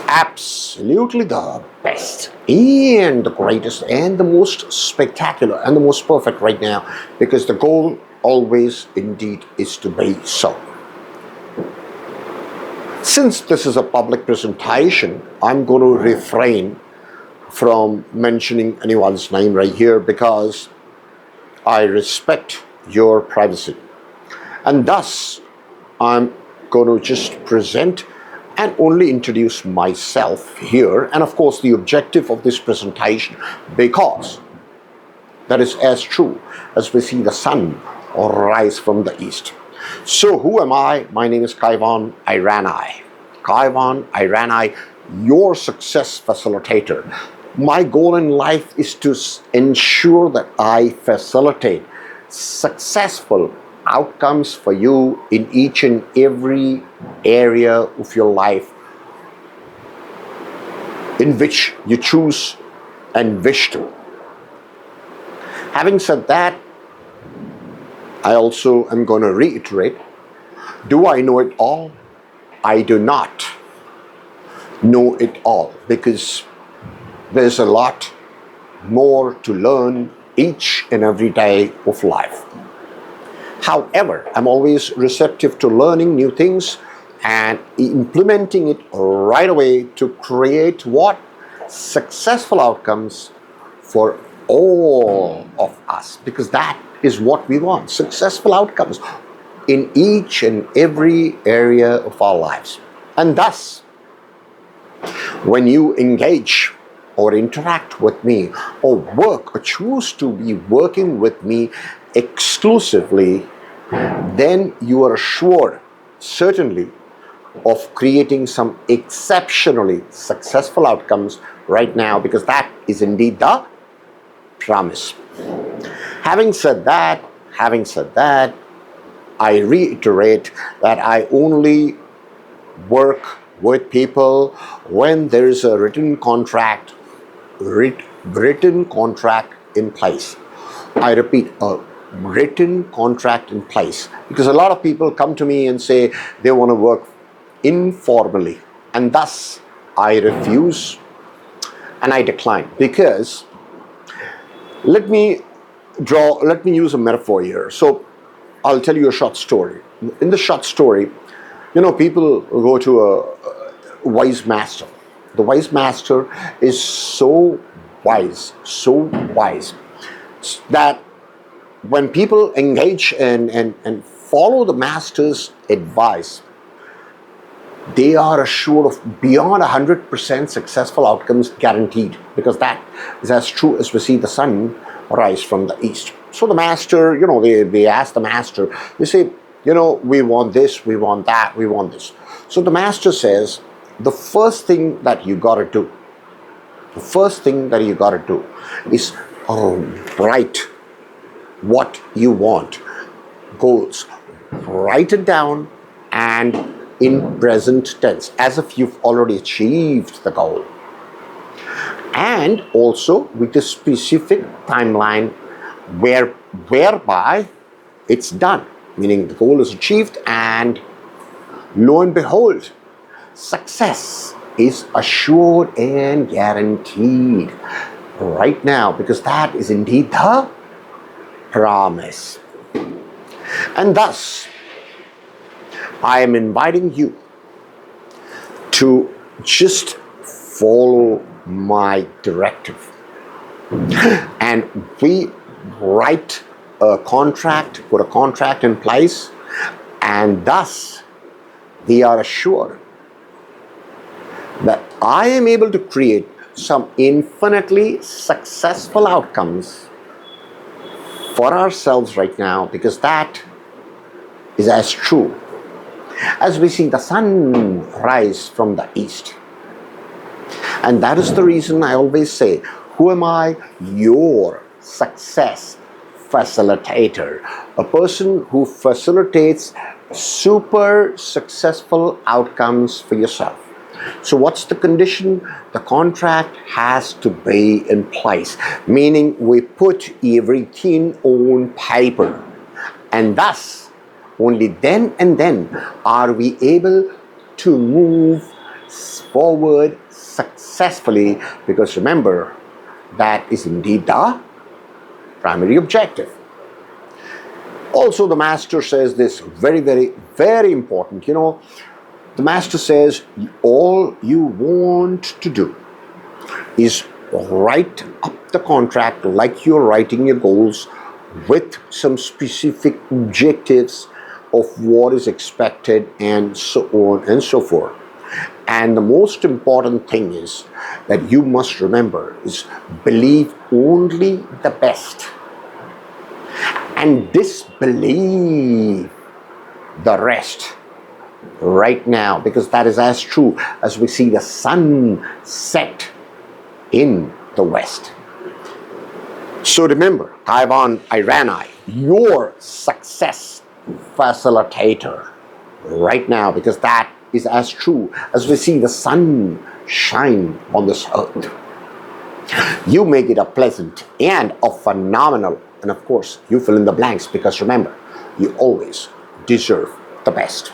absolutely the best and the greatest and the most spectacular and the most perfect right now, because the goal always indeed is to be so. Since this is a public presentation, I'm going to refrain from mentioning anyone's name right here because I respect your privacy. And thus, I'm going to just present and only introduce myself here, and of course the objective of this presentation, because that is as true as we see the sun rise from the east. So who am I? My name is Kaivan Irani. Kaivan Irani, your success facilitator. My goal in life is to ensure that I facilitate successful outcomes for you in each and every area of your life in which you choose and wish to. Having said that, I also am going to reiterate, do I know it all? I do not know it all, because there's a lot more to learn each and every day of life. However, I'm always receptive to learning new things and implementing it right away to create what? Successful outcomes for all of us, because that is what we want, successful outcomes in each and every area of our lives. And thus, when you engage or interact with me or work or choose to be working with me exclusively, then you are assured, certainly, of creating some exceptionally successful outcomes right now, because that is indeed the promise. Having said that, I reiterate that I only work with people when there is a written contract in place. I repeat, a written contract in place, because a lot of people come to me and say they want to work informally, and thus I refuse and I decline. Because let me use a metaphor here. So I'll tell you a short story. In the short story, people go to a wise master. The wise master is so wise that when people engage and follow the master's advice, they are assured of beyond 100% successful outcomes guaranteed, because that is as true as we see the sun rise from the east. So the master, they ask the master, they say, we want this, we want that, we want this. So the master says, the first thing that you got to do is write what you want, goals. Write it down, and in present tense, as if you've already achieved the goal. And also with a specific timeline whereby it's done, meaning the goal is achieved, and lo and behold, success is assured and guaranteed right now, because that is indeed the promise. And thus, I am inviting you to just follow my directive, and we write a contract, put a contract in place, and thus we are assured that I am able to create some infinitely successful outcomes for ourselves right now, because that is as true as we see the sun rise from the east. And that is the reason I always say, who am I? Your success facilitator, a person who facilitates super successful outcomes for yourself. So what's the condition? The contract has to be in place, meaning we put everything on paper, and thus only then and then are we able to move forward successfully, because remember, that is indeed the primary objective. Also, the master says this very, very, very important. The master says all you want to do is write up the contract like you're writing your goals, with some specific objectives of what is expected and so on and so forth. And the most important thing is that you must remember is believe only the best and disbelieve the rest right now, because that is as true as we see the sun set in the west. So remember, Taiwan Irani, your success facilitator right now, because that is as true as we see the sun shine on this earth. You make it a pleasant and a phenomenal, and of course, you fill in the blanks, because remember, you always deserve the best.